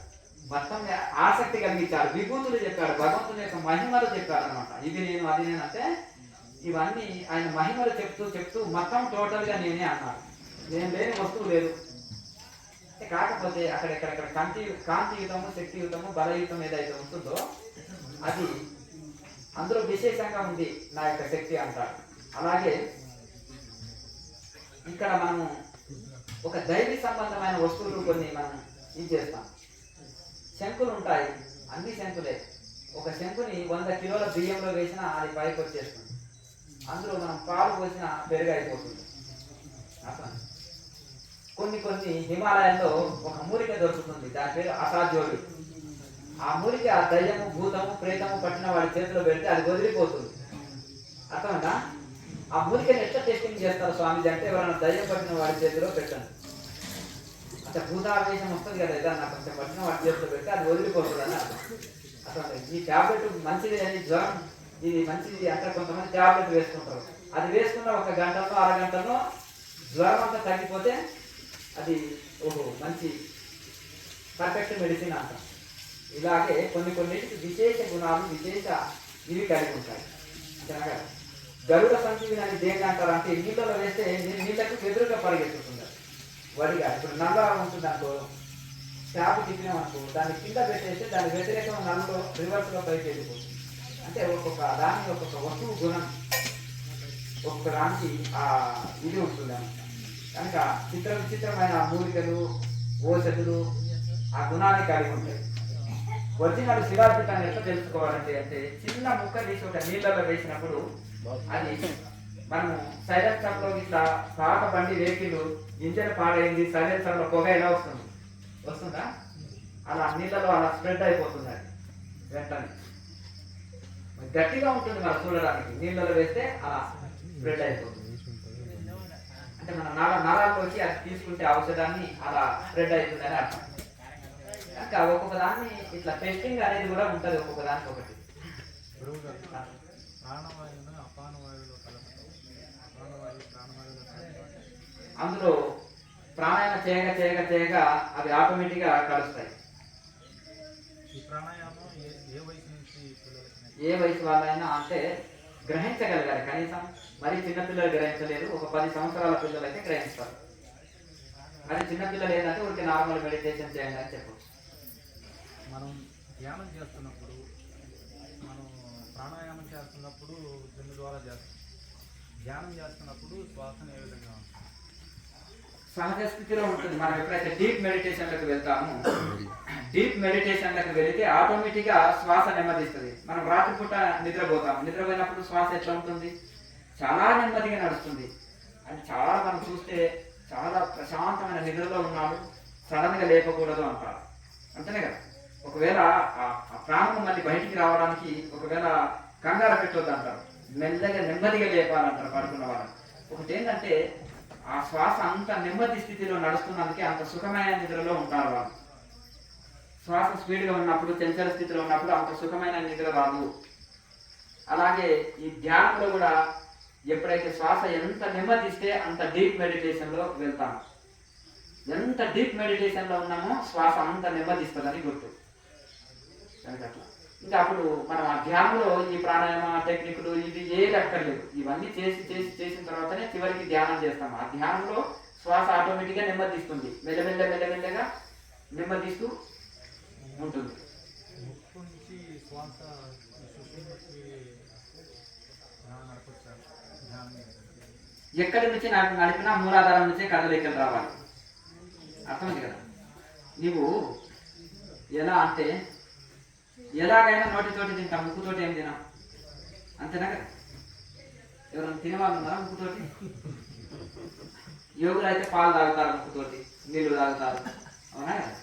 మొత్తం ఆసక్తి కలిగించాడు. విభూతులు చెప్పాడు, భగవంతుని యొక్క మహిమలు చెప్పాడు అనమాట. ఇది నేను, అది నేను అంటే ఇవన్నీ ఆయన మహిమలు చెప్తూ మొత్తం టోటల్గా నేనే అన్నాడు. నేను లేని వస్తువు లేదు. కాకపోతే అక్కడెక్కడెక్కడ కాంతియుతము, శక్తియుతము, బలయుతం ఏదైతే ఉంటుందో అది అందులో విశేషంగా ఉంది నా యొక్క శక్తి అంటారు. అలాగే ఇక్కడ మనము ఒక దైవీ సంబంధమైన వస్తువులు కొన్ని మనం ఇది చేస్తాం. శంకులు ఉంటాయి, అన్ని శంకులే. ఒక శంకుని 100 కిలోల బియ్యంలో వేసినా అది పైకి వచ్చేస్తుంది. అందులో మనం పాలు పోసిన పెరుగు అయిపోతుంది. అట్లా కొన్ని హిమాలయాల్లో ఒక మూలిక దొరుకుతుంది, దాని పేరు అసాధ్యోగి. ఆ మూలిక దయ్యము, భూతము, ప్రేతము పట్టిన వాడి చేతిలో పెడితే అది వదిలిపోతుంది. అర్థమైందా? ఆ మూలికని ఎట్లా టెస్టింగ్ చేస్తారు స్వామిజీ అంటే, ఎవరైనా దయ్యం పట్టిన వాడి చేతిలో పెట్టండి, అంటే భూతావేశం వస్తుంది కదా, ఏదన్నా కొంచెం పట్టిన వాడి చేతిలో పెడితే అది వదిలిపోతుంది అని అర్థం. అట్లా ఈ ట్యాబ్లెట్ మంచిది అని, జ్వరం ఇది మంచిది అంటే కొంతమంది ట్యాబ్లెట్ వేసుకుంటారు. అది వేసుకున్న 1 గంటలో, అరగంటలో జ్వరం అంతా తగ్గిపోతే అది మంచి పర్ఫెక్ట్ మెడిసిన్ అంటాం. ఇలాగే కొన్నిటికి విశేష గుణాలు, విశేష ఇవి కలిగి ఉంటాయి. అంతేనా? గరుడ సంజీవిని అని దేని అంటారు అంటే, నీళ్ళలో వేస్తే నీళ్ళకు ఎదురుగా పరిగెత్తుతుంది వడిగా. ఇప్పుడు నల్ల ఉంటుంది అనుకో, ట్యాప్ తిప్పినామనుకో, దాన్ని కింద పెట్టేస్తే దాని వ్యతిరేకం నల్లలో రివర్స్లో పైకి వెళ్ళిపోతుంది. అంటే ఒక్కొక్క దానికి ఒక్కొక్క వస్తువు గుణం, ఒక్కొక్క దానికి ఆ ఇది ఉంటుంది అన్నమాట. కనుక విచిత్రమైన మూలికలు, ఓషధులు ఆ గుణాన్ని కలిగి ఉంటాయి. ఒరిజినల్ శిలార్పితాన్ని ఎట్లా తెలుసుకోవాలంటే, చిన్న ముక్క తీసి ఒక నీళ్ళలో వేసినప్పుడు అది మనము సైలెన్సర్లో ఇట్లా పాత బండి వెహికల్ ఇంజన్ పాడైంది, సైలెన్సర్లో పొగ ఎలా వస్తుందా అలా నీళ్ళలో అలా స్ప్రెడ్ అయిపోతుంది. అది వెంటనే గట్టిగా ఉంటుంది మనం చూడడానికి, నీళ్ళలో వేస్తే అలా స్ప్రెడ్ అయిపోతుంది. అంటే మన నరాల్లోకి అది తీసుకుంటే ఔషధాన్ని అలా స్ప్రెడ్ అవుతుంది అని అర్థం. కనుక ఒక్కొక్క దాన్ని ఇట్లా టెస్టింగ్ అనేది కూడా ఉంటుంది, ఒక్కొక్క దానికి ఒకటి. ప్రాణవాయువును అపానవాయువులో కలపడం, ప్రాణవాయువులో కలపడం. అందులో ప్రాణాయామం చేయగా చేయగా చేయగా అవి ఆటోమేటిక్గా కలుస్తాయి. ఈ ప్రాణాయామం ఏ వయసు నుంచి పిల్లలకి? ఏ వయసు వాళ్ళైనా అంటే గ్రహించగలగాలి. కనీసం మరి చిన్నపిల్లలు గ్రహించలేరు, ఒక 10 సంవత్సరాల పిల్లలు అయితే గ్రహిస్తారు. మరి చిన్నపిల్లలు ఏంటంటే ఊరికి నార్మల్ మెడిటేషన్ చేయండి అని చెప్పచ్చు. మనం ధ్యానం చేస్తున్నప్పుడు, మనం ప్రాణాయామం చేస్తున్నప్పుడు దీని ద్వారా చేస్తాం. ధ్యానం చేస్తున్నప్పుడు శ్వాసన ఏ విధంగా ఉంటుంది? సహజ స్థితిలో ఉంటుంది. మనం ఎప్పుడైతే డీప్ మెడిటేషన్లకు వెళ్తామో, డీప్ మెడిటేషన్లకు వెళితే ఆటోమేటిక్గా శ్వాస నెమ్మదిస్తుంది. మనం రాత్రిపూట నిద్రపోతాం, నిద్రపోయినప్పుడు శ్వాస ఎట్లా ఉంటుంది? చాలా నెమ్మదిగా నడుస్తుంది. అంటే చాలా మనం చూస్తే చాలా ప్రశాంతమైన నిద్రలో ఉన్నాడు, సడన్గా లేపకూడదు అంటారు, అంతేనే కదా. ఒకవేళ ఆ ప్రాణం మళ్ళీ బయటికి రావడానికి ఒకవేళ కంగారు పెట్టొద్దు అంటారు, మెల్లగా నెమ్మదిగా లేపాలంటారు పడుకున్న వాళ్ళని. ఒకటి ఏంటంటే ఆ శ్వాస అంత నెమ్మది స్థితిలో నడుస్తున్నందుకే అంత సుఖమైన నిద్రలో ఉంటారు వాళ్ళు. శ్వాస స్పీడ్గా ఉన్నప్పుడు, చంచల స్థితిలో ఉన్నప్పుడు అంత సుఖమైన నిద్ర రాదు. అలాగే ఈ ధ్యానంలో కూడా ఎప్పుడైతే శ్వాస ఎంత నెమ్మదిస్తే అంత డీప్ మెడిటేషన్లో వెళ్తాము. ఎంత డీప్ మెడిటేషన్లో ఉన్నామో శ్వాస అంత నెమ్మదిస్తుందని గుర్తు. అట్లా ఇంకా అప్పుడు మనం ఆ ధ్యానంలో ఈ ప్రాణాయామ టెక్నిక్లు ఇది ఏది అక్కర్లేదు. ఇవన్నీ చేసిన తర్వాతనే చివరికి ధ్యానం చేస్తాం. ఆ ధ్యానంలో శ్వాస ఆటోమేటిక్గా నెమ్మదిస్తుంది, మెల్లమెల్లగా నెమ్మదిస్తూ ఉంటుంది. ముక్కు నుంచి శ్వాస సుషుమ్నకి నడపచ్చారు ధ్యానం. ఎక్కడి నుంచి నడిపినా మూలాధారం నుంచే కదలికలు రావాలి. అర్థమైంది కదా. నీవు ఎలా అంటే ఎలాగైనా నోటితోటి తింటాం, ముక్కుతోటి ఏం తినాం, అంతేనా కదా. ఎవరైనా తినేవాళ్ళు ఉన్నారా ముక్కుతోటి? యోగులు అయితే పాలు తాగుతారు, ముక్కుతోటి నీళ్లు తాగుతారు, అవునా కదా.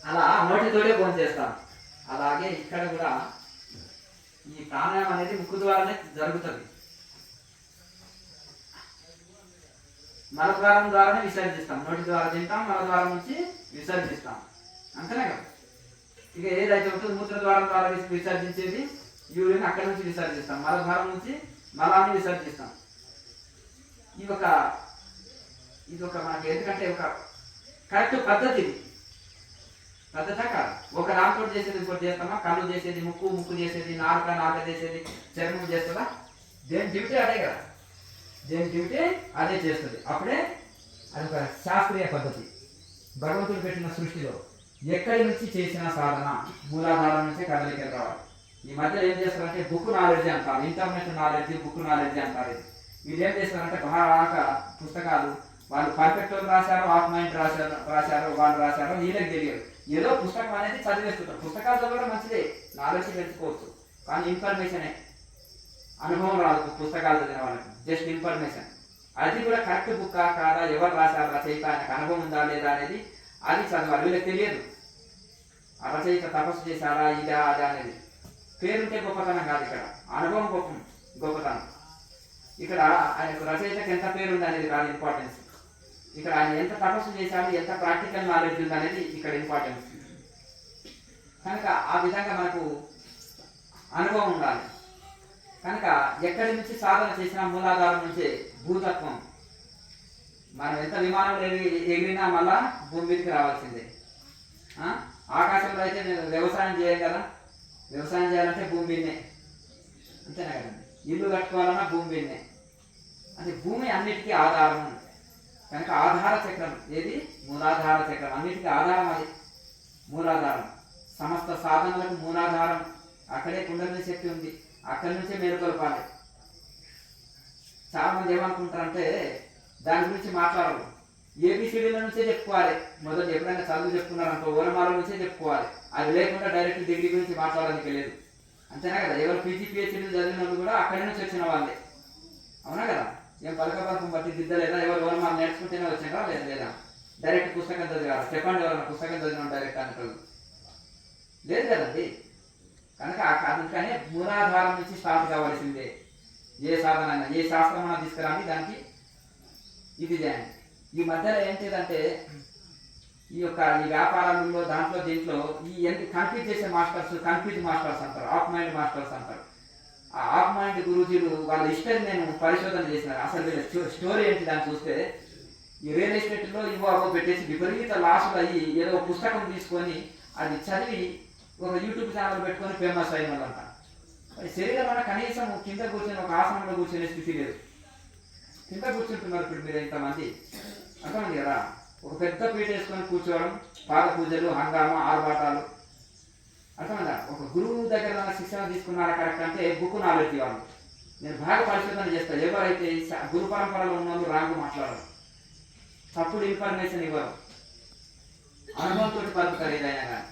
అలా నోటితోటే భోజనం చేస్తాం. అలాగే ఇక్కడ కూడా ఈ ప్రాణాయామం అనేది ముక్కు ద్వారానే జరుగుతుంది. మలద్వారం ద్వారానే విసర్జిస్తాం. నోటి ద్వారా తింటాం, మలద్వారం నుంచి విసర్జిస్తాం, అంతేనా కదా. ఇక ఏదైతే ఉంటుందో మూత్రద్వారం ద్వారా విసర్జించేది యూరిన్ అక్కడి నుంచి విసర్జిస్తాం, మలద్వారం నుంచి మలాన్ని విసర్జిస్తాం. ఇది ఒక మనకి ఎందుకంటే ఒక కరెక్ట్ పద్ధతి. ఇది పద్ధత కాదు. ఒక దాంతో చేసేది ఇంకోటి చేస్తామా? కళ్ళు చేసేది ముక్కు చేసేది, నాలుక చేసేది, చర్మం చేస్తుందా? దేని డ్యూటీ అదే కదా, దేని డ్యూటీ అదే చేస్తుంది. అప్పుడే అది ఒక శాస్త్రీయ పద్ధతి. భగవంతుడు పెట్టిన సృష్టిలో ఎక్కడి నుంచి చేసిన సాధన మూలాధారం నుంచే కదలికలు రావాలి. ఈ మధ్యలో ఏం చేస్తారంటే బుక్ నాలెడ్జీ అంటారు, ఇంటర్నెట్ నాలెడ్జీ, బుక్ నాలెడ్జీ అంటారు. వీళ్ళు ఏం చేస్తారంటే బాగా పుస్తకాలు వాళ్ళు పర్ఫెక్ట్ రాశారు, ఆఫ్ మైండ్ రాశారు, వాళ్ళు రాశారు, వీళ్ళకి తెలియదు. ఏదో పుస్తకం అనేది చదివేస్తుంటారు. పుస్తకాలు చదవడం మంచిదే, నాలెడ్జ్ పెంచుకోవచ్చు, కానీ ఇన్ఫర్మేషనే, అనుభవం రాదు పుస్తకాలు చదివిన వాళ్ళకి, జస్ట్ ఇన్ఫర్మేషన్. అది కూడా కరెక్ట్ బుక్ కాదా, ఎవరు రాశారు, రచయిత, ఆయనకు అనుభవం ఉందా లేదా అనేది అది చదవాలి. వీళ్ళకి తెలియదు ఆ రచయిత తపస్సు చేశారా ఇదా అదా అనేది. పేరుంటే గొప్పతనం కాదు, ఇక్కడ అనుభవం గొప్పతనం. ఇక్కడ ఆయనకు రచయితకి ఎంత పేరు ఉంది అనేది కాదు ఇంపార్టెన్స్. ఇక్కడ ఆయన ఎంత తపస్సు చేశాడు, ఎంత ప్రాక్టికల్ నాలెడ్జ్ ఉంది అనేది ఇక్కడ ఇంపార్టెన్స్. కనుక ఆ విధంగా మనకు అనుభవం ఉండాలి. కనుక ఎక్కడి నుంచి సాధన చేసినా మూలాధారం నుంచే భూతత్వం. మనం ఎంత విమానంలో ఎగిరినా మళ్ళా భూమి మీదకి రావాల్సిందే. ఆకాశంలో అయితే వ్యవసాయం చేయాలి కదా, వ్యవసాయం చేయాలంటే భూమి మీదనే, అంతేనా కదండి. ఇల్లు కట్టుకోవాలన్నా భూమి మీదనే. అంటే భూమి అన్నిటికీ ఆధారం. కనుక ఆధార చక్రం ఏది? మూలాధార చక్రం. అన్నిటికీ ఆధారం అది మూలాధారం. సమస్త సాధనలకు మూలాధారం. అక్కడే కుండలిని శక్తి ఉంది, అక్కడి నుంచే మేలుకొల్పాలి. చాలా మంది ఏమనుకుంటారంటే దాని గురించి మాట్లాడరు, ఏబిసిడీల నుంచే చెప్పుకోవాలి. మొదలు ఎప్పుడైనా చదువు చెప్పుకున్నారనుకో ఓలమాల నుంచే చెప్పుకోవాలి. అది లేకుండా డైరెక్ట్ డిగ్రీ గురించి మాట్లాడడానికి లేదు, అంతేనా కదా. ఎవరు పీజీ పిహెచ్డీలు చదివిన వాళ్ళు కూడా అక్కడి నుంచి వచ్చిన వాళ్ళే, అవునా కదా. ఏం పలకపలకం బట్టి దిద్దలేదా, ఎవరు ఓలమాల నేర్చుకుంటేనే వచ్చినారా లేదా డైరెక్ట్ పుస్తకం చదివారా? చెప్పండి, ఎవరైనా పుస్తకం చదివిన డైరెక్ట్ అంటారు లేదు కదండి. కనుక అందుకనే మూలాధారం నుంచి స్టార్ట్ కావాల్సిందే. ఏ సాధన అయినా, ఏ శాస్త్రం అయినా తీసుకురాని దానికి ఇది చేయండి. ఈ మధ్యలో ఏంటిదంటే ఈ వ్యాపారాలలో దాంట్లో దీంట్లో కన్ఫ్యూజ్ చేసే కన్ఫ్యూజ్ మాస్టర్స్ అంటారు, ఆఫ్ మైండ్ మాస్టర్స్ అంటారు. ఆ ఆఫ్ మైండ్ గురూజీలు వాళ్ళ హిస్టరీ నేను పరిశోధన చేసినాను. అసలు వీళ్ళ స్టోరీ ఏంటి దాన్ని చూస్తే, ఈ రియల్ ఎస్టేట్లో ఇవో పెట్టేసి విపరీత లాసులు అయ్యి ఏదో పుస్తకం తీసుకొని అది చదివి ఒక యూట్యూబ్ ఛానల్ పెట్టుకొని ఫేమస్ అయిన వాళ్ళంట. మరి శరీరం కనీసం కింద కూర్చొని ఒక ఆసనంలో కూర్చొనే స్థితి లేదు, కింద కూర్చుంటున్నారు. ఇప్పుడు మీరు ఇంతమంది అర్థమైంది కదా. ఒక పెద్ద పీట వేసుకొని కూర్చోవడం, పాద పూజలు, హంగామా, ఆర్భాటాలు. అర్థమైందా? ఒక గురువు దగ్గర శిక్షణ తీసుకున్నారా కరెక్ట్ అంటే బుక్ నాలెడ్జ్ వాళ్ళు. నేను బాగా పరిశోధన చేస్తాను. ఎవరైతే గురు పరంపరలో ఉన్న వాళ్ళు రాంగ్ మాట్లాడరు, తప్పుడు ఇన్ఫర్మేషన్ ఇవ్వరు, అనుభవంతో పలుకుతారు. ఏదైనా కానీ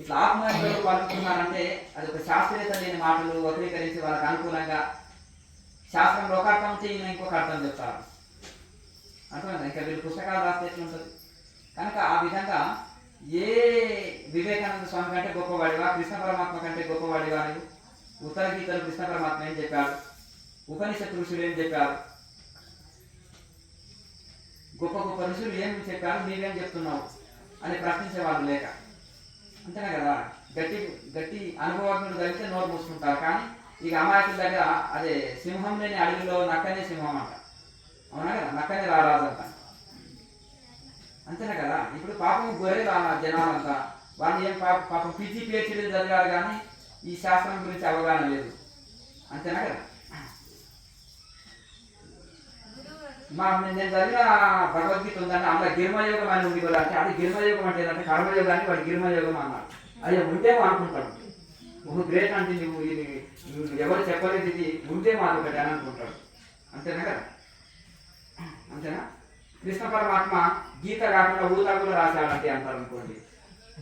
ఇట్లా ఆత్మహత్యలో పలుకుతున్నారంటే అది ఒక శాస్త్రీయత లేని మాటలు వక్రీకరించి వాళ్ళకి అనుకూలంగా శాస్త్రంలో ఒక అర్థం ఉంటే ఈయన ఇంకొక అర్థం చెప్తారు. అర్థమైందా? ఇంకా వీళ్ళు పుస్తకాలు రాస్తే ఎట్లుంటుంది. కనుక ఆ విధంగా ఏ వివేకానంద స్వామి కంటే గొప్పవాడివా, కృష్ణ పరమాత్మ కంటే గొప్పవాడివా నువ్వు? ఉత్తర గీతలు కృష్ణ పరమాత్మ ఏం చెప్పాడు, ఉపనిషత్తు ఋషులు ఏం చెప్పారు, గొప్ప గొప్ప ఋషులు ఏం చెప్పారు, నీవేం చెప్తున్నావు అని ప్రశ్నించే వాళ్ళు లేక. అంతేనా కదా. గట్టి గట్టి అనుభవజ్ఞుడు కలిగితే నోరు మూసుకుంటారు. కానీ ఇక అమాయకుల దగ్గర అదే సింహం లేని అడవిలో నక్కనే సింహం అంట. అవునా కదా, నక్కనే రారాజు అంట. అంతేనా కదా. ఇప్పుడు పాపం గొర్రెలు జనాలంతా వాళ్ళు ఏం పాపం పిచ్చి పిహెచ్డీలు చదివారు కానీ ఈ శాస్త్రం గురించి అవగాహన లేదు. అంతేనా కదా. నేను చదివిన భగవద్గీత ఉందంటే అందులో గిరిమయోగం అని ఉంది కదా. అంటే అది గిరిమయోగం అంటే ఏంటంటే కర్మయోగాన్ని వాడు గిరిమయోగం అన్నాడు. అది ఉంటేమో అనుకుంటాడు, నువ్వు గ్రేట్ అంటే నువ్వు ఇది ఎవరు చెప్పలేదు, ఇది ఉంటేమో అదొకటి అని అనుకుంటాడు. అంతేనా కదా. అంతేనా. కృష్ణ పరమాత్మ గీత కాకుండా ఊతా కూడా రాశాడంటే అంటారు అనుకోండి,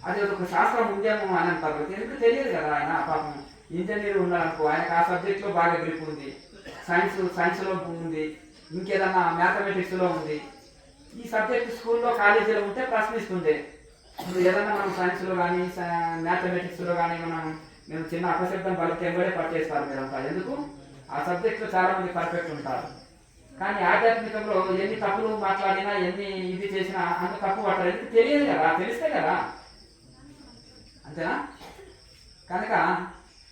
అది ఒక శాస్త్రం ఉందేమో అని అంటారు. ఎందుకు తెలియదు కదా. ఆయన పాపం ఇంజనీర్ ఉన్నారనుకో, ఆయనకు ఆ సబ్జెక్ట్లో బాగా గ్రిప్ ఉంది, సైన్స్లో ఉంది, ఇంకేదన్నా మ్యాథమెటిక్స్లో ఉంది. ఈ సబ్జెక్ట్ స్కూల్లో కాలేజీలో ఉంటే ప్రశ్నిస్తుండే. ఇప్పుడు ఏదన్నా మనం సైన్స్లో కానీ మ్యాథమెటిక్స్లో కానీ మేము చిన్న అపశబ్దం పలికి ఎంబడే పట్టేస్తారు మీరంతా. ఎందుకు? ఆ సబ్జెక్ట్లో చాలామంది పర్ఫెక్ట్ ఉంటారు. కానీ ఆధ్యాత్మికంలో ఎన్ని తప్పులు మాట్లాడినా ఎన్ని ఇది చేసినా అంత తప్పు పట్టారు. ఎందుకు? తెలియదు కదా. తెలిస్తే కదా. అంతేనా. కనుక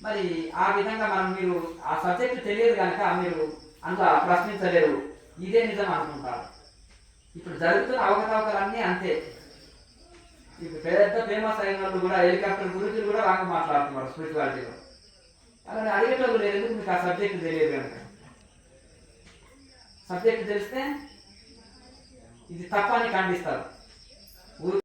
మరి ఆ విధంగా మీరు ఆ సబ్జెక్టు తెలియదు కనుక మీరు అంత ప్రశ్నించలేరు, ఇదే నిజం అనుకుంటారు. ఇప్పుడు జరుగుతున్న అవకతవకలన్నీ అంతే. ఇప్పుడు పెద్ద ఫేమస్ అయిన వాళ్ళు కూడా హెలికాప్టర్ గురించి కూడా రాంగ్ మాట్లాడుతున్నారు స్పిరిచువాలిటీలో. అలానే అడిగేటోళ్ళు లేదు, ఎందుకు? మీకు ఆ సబ్జెక్టు తెలియదు కనుక. సబ్జెక్టు తెలిస్తే ఇది తప్పని ఖండిస్తారు.